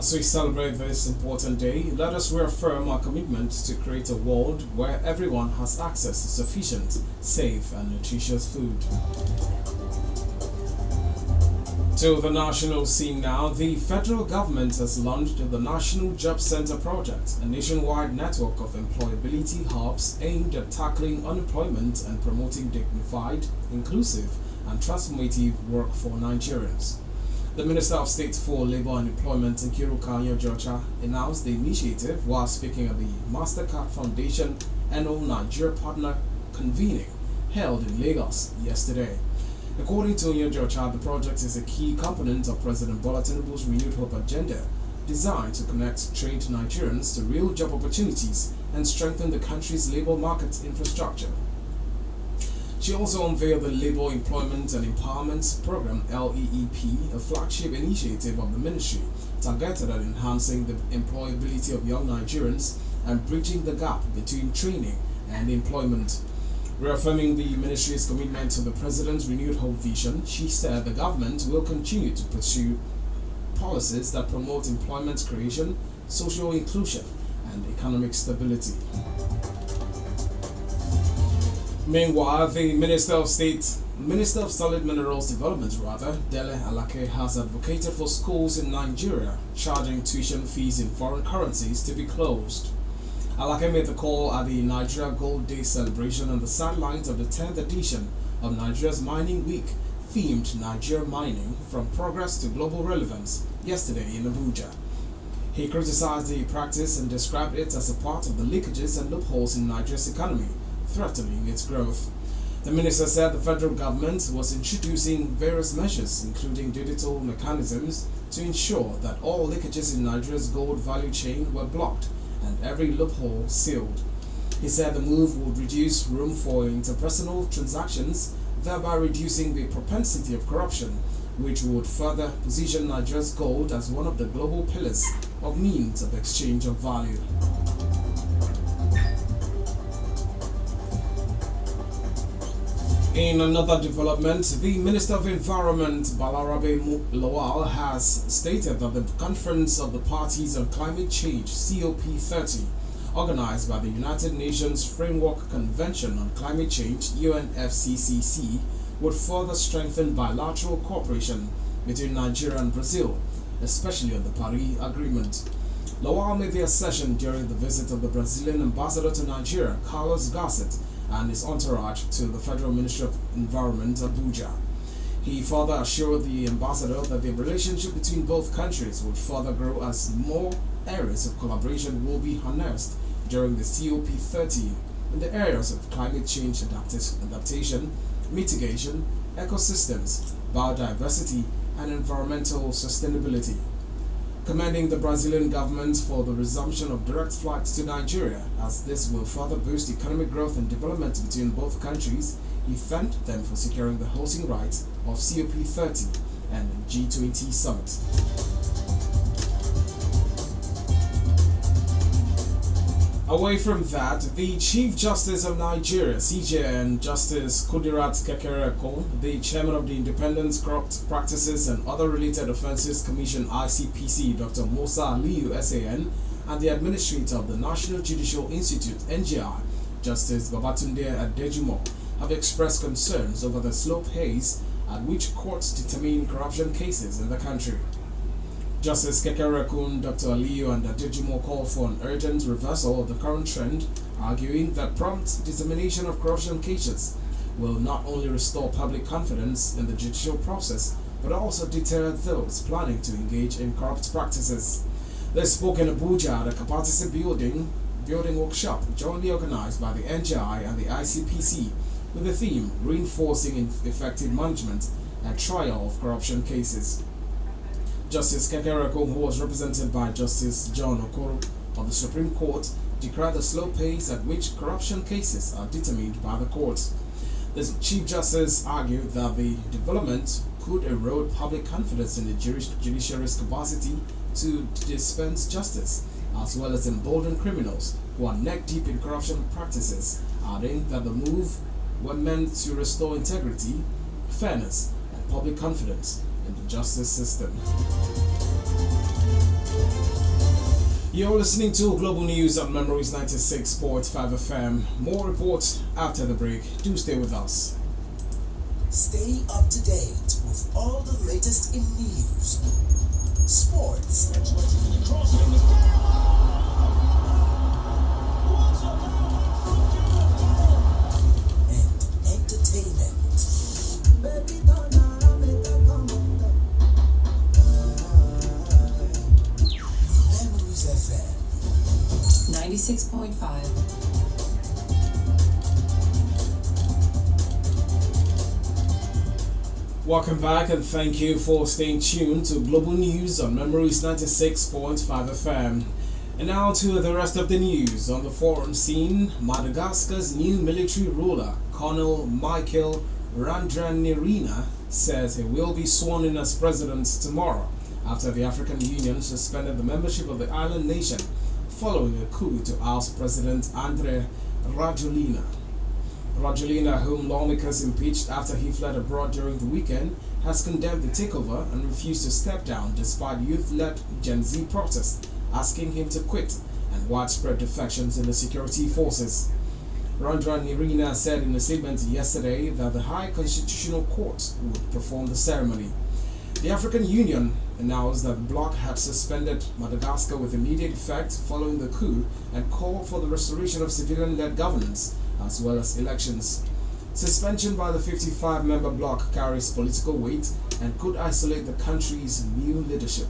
As we celebrate this important day, let us reaffirm our commitment to create a world where everyone has access to sufficient, safe, and nutritious food. To the national scene now, the federal government has launched the National Job Center Project, a nationwide network of employability hubs aimed at tackling unemployment and promoting dignified, inclusive, and transformative work for Nigerians. The Minister of State for Labour and Employment, Enquiry, announced the initiative while speaking at the MasterCard Foundation NO Nigeria Partner Convening held in Lagos yesterday. According to Onyejocha, the project is a key component of President Bola Tinubu's Renewed Hope agenda, designed to connect trained Nigerians to real job opportunities and strengthen the country's labor market infrastructure. She also unveiled the Labour Employment and Empowerment Program (LEEP), a flagship initiative of the ministry targeted at enhancing the employability of young Nigerians and bridging the gap between training and employment. Reaffirming the ministry's commitment to the President's Renewed Hope vision, she said the government will continue to pursue policies that promote employment creation, social inclusion, and economic stability. Meanwhile, the Minister of Solid Minerals Development, Dele Alake, has advocated for schools in Nigeria charging tuition fees in foreign currencies to be closed. Alake made the call at the Nigeria Gold Day celebration on the sidelines of the 10th edition of Nigeria's Mining Week, themed Nigeria Mining from Progress to Global Relevance, yesterday in Abuja. He criticized the practice and described it as a part of the leakages and loopholes in Nigeria's economy, threatening its growth. The minister said the federal government was introducing various measures, including digital mechanisms, to ensure that all leakages in Nigeria's gold value chain were blocked and every loophole sealed. He said the move would reduce room for interpersonal transactions, thereby reducing the propensity of corruption, which would further position Nigeria's gold as one of the global pillars of means of exchange of value. In another development, the Minister of Environment, Balarabe Lawal, has stated that the Conference of the Parties on Climate Change, COP30, organized by the United Nations Framework Convention on Climate Change, UNFCCC, would further strengthen bilateral cooperation between Nigeria and Brazil, especially on the Paris Agreement. Lawal made the assertion during the visit of the Brazilian ambassador to Nigeria, Carlos Garcet, and his entourage to the Federal Ministry of Environment, Abuja. He further assured the ambassador that the relationship between both countries would further grow as more areas of collaboration will be harnessed during the COP30 in the areas of climate change adaptation, mitigation, ecosystems, biodiversity, and environmental sustainability. Commending the Brazilian government for the resumption of direct flights to Nigeria, as this will further boost economic growth and development between both countries, he thanked them for securing the hosting rights of COP30 and G20 summit. Away from that, the Chief Justice of Nigeria, CJ, and Justice Kudirat Kekereekun, the Chairman of the Independent Corrupt Practices and Other Related Offences Commission ICPC, Dr. Musa Aliyu SAN, and the Administrator of the National Judicial Institute, NJI, Justice Babatunde Adejumo, have expressed concerns over the slow pace at which courts determine corruption cases in the country. Justice Kekereekun, Dr. Aliyu, and Adejumo called for an urgent reversal of the current trend, arguing that prompt determination of corruption cases will not only restore public confidence in the judicial process, but also deter those planning to engage in corrupt practices. They spoke in Abuja at a capacity building workshop jointly organized by the NJI and the ICPC with the theme Reinforcing Effective Management and Trial of Corruption Cases. Justice Kekereekun, who was represented by Justice John Okoro of the Supreme Court, decried the slow pace at which corruption cases are determined by the courts. The Chief Justice argued that the development could erode public confidence in the judiciary's capacity to dispense justice, as well as embolden criminals who are neck-deep in corruption practices, adding that the move was meant to restore integrity, fairness, and public confidence in the justice system. You're listening to Global News on Memories 96.5 FM. More reports after the break. Do stay with us. Stay up to date with all the latest in news, sports, and entertainment. Memories FM 96.5. Welcome back and thank you for staying tuned to Global News on Memories 96.5 FM. And now to the rest of the news. On the foreign scene, Madagascar's new military ruler, Colonel Michael Randrianirina, says he will be sworn in as president tomorrow after the African Union suspended the membership of the island nation following a coup to oust President Andry Rajoelina. Rajoelina, whom lawmakers impeached after he fled abroad during the weekend, has condemned the takeover and refused to step down despite youth-led Gen Z protests asking him to quit and widespread defections in the security forces. Randrianirina said in a statement yesterday that the High Constitutional Court would perform the ceremony. The African Union announced that the bloc had suspended Madagascar with immediate effect following the coup and called for the restoration of civilian-led governance as well as elections. Suspension by the 55-member bloc carries political weight and could isolate the country's new leadership.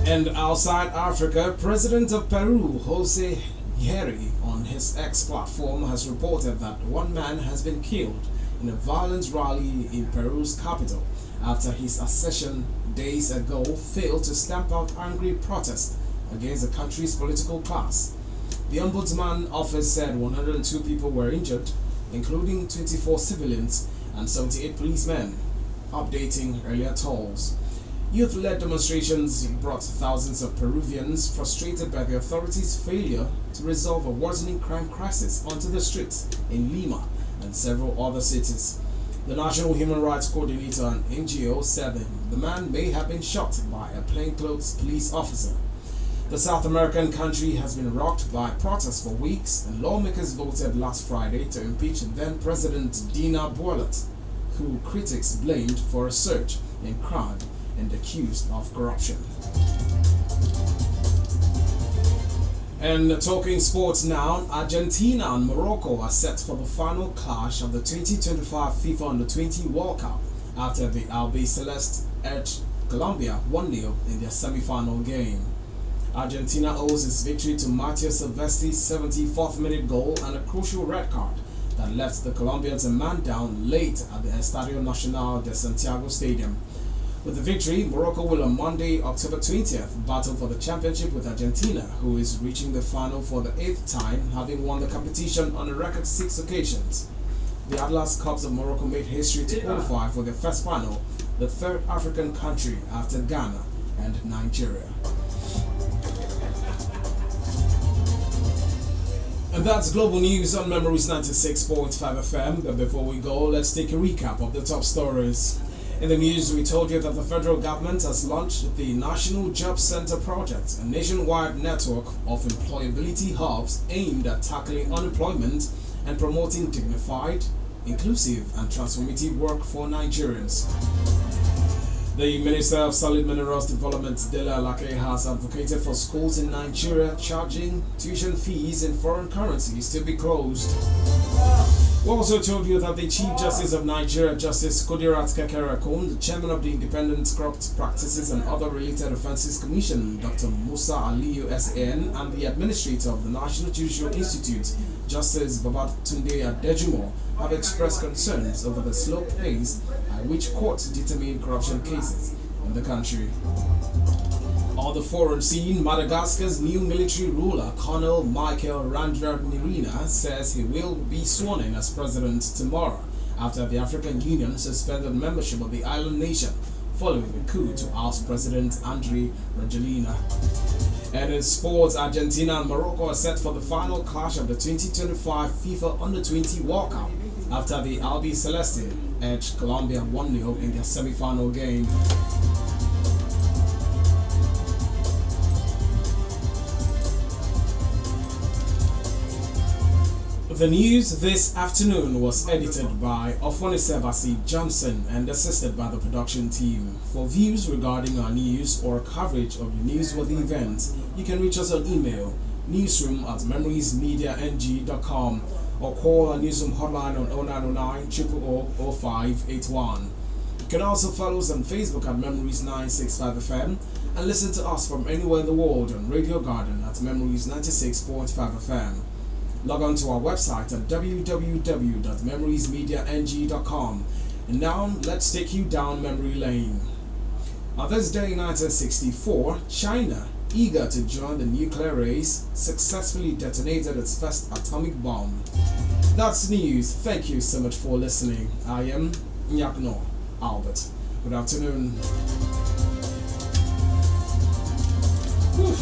And outside Africa, President of Peru, Jose Enquiry, on his X platform has reported that one man has been killed in a violent rally in Peru's capital after his accession days ago failed to stamp out angry protest against the country's political class. The Ombudsman office said 102 people were injured, including 24 civilians and 78 policemen, updating earlier tolls. Youth-led demonstrations brought thousands of Peruvians frustrated by the authorities' failure to resolve a worsening crime crisis onto the streets in Lima and several other cities. The National Human Rights Coordinator and NGO said that the man may have been shot by a plainclothes police officer. The South American country has been rocked by protests for weeks, and lawmakers voted last Friday to impeach then-President Dina Boluart, who critics blamed for a surge in crime and accused of corruption. And talking sports now, Argentina and Morocco are set for the final clash of the 2025 FIFA Under-20 World Cup after the Albiceleste edged Colombia 1-0 in their semi-final game. Argentina owes its victory to Matteo Silvestri's 74th minute goal and a crucial red card that left the Colombians a man down late at the Estadio Nacional de Santiago Stadium. With the victory, Morocco will on Monday, October 20th, battle for the championship with Argentina, who is reaching the final for the 8th time, having won the competition on a record 6 occasions. The Atlas Cubs of Morocco made history to qualify for their first final, the third African country after Ghana and Nigeria. And that's Global News on Memories 96.5 FM. But before we go, let's take a recap of the top stories. In the news, we told you that the federal government has launched the National Job Center Project, a nationwide network of employability hubs aimed at tackling unemployment and promoting dignified, inclusive and transformative work for Nigerians. The Minister of Solid Minerals Development, Dele Alake, has advocated for schools in Nigeria charging tuition fees in foreign currencies to be closed. We also told you that the Chief Justice of Nigeria, Justice Kudirat Kekereekun, the Chairman of the Independent Corrupt Practices and Other Related Offences Commission, Dr. Musa Aliyu S.N., and the Administrator of the National Judicial Institute, Justice Babatunde Adejumo, have expressed concerns over the slow pace at which courts determine corruption cases in the country. On the foreign scene, Madagascar's new military ruler, Colonel Michael Randrianirina, says he will be sworn in as president tomorrow after the African Union suspended membership of the island nation following a coup to oust President Andry Rajoelina. And in sports, Argentina and Morocco are set for the final clash of the 2025 FIFA Under-20 World Cup after the Albiceleste edged Colombia 1-0 in their semi-final game. The news this afternoon was edited by Ofonisebasi Johnson and assisted by the production team. For views regarding our news or coverage of the newsworthy events, you can reach us on email newsroom@memoriesmediang.com or call our Newsroom hotline on 0909 000 0581. You can also follow us on Facebook at Memories 965 FM and listen to us from anywhere in the world on Radio Garden at Memories 96.5 FM. Log on to our website at www.memoriesmediang.com. And now let's take you down memory lane. On this day in 1964, China, eager to join the nuclear race, successfully detonated its first atomic bomb. That's news. Thank you so much for listening. I am NYAKNNO Albert. Good afternoon. Whew.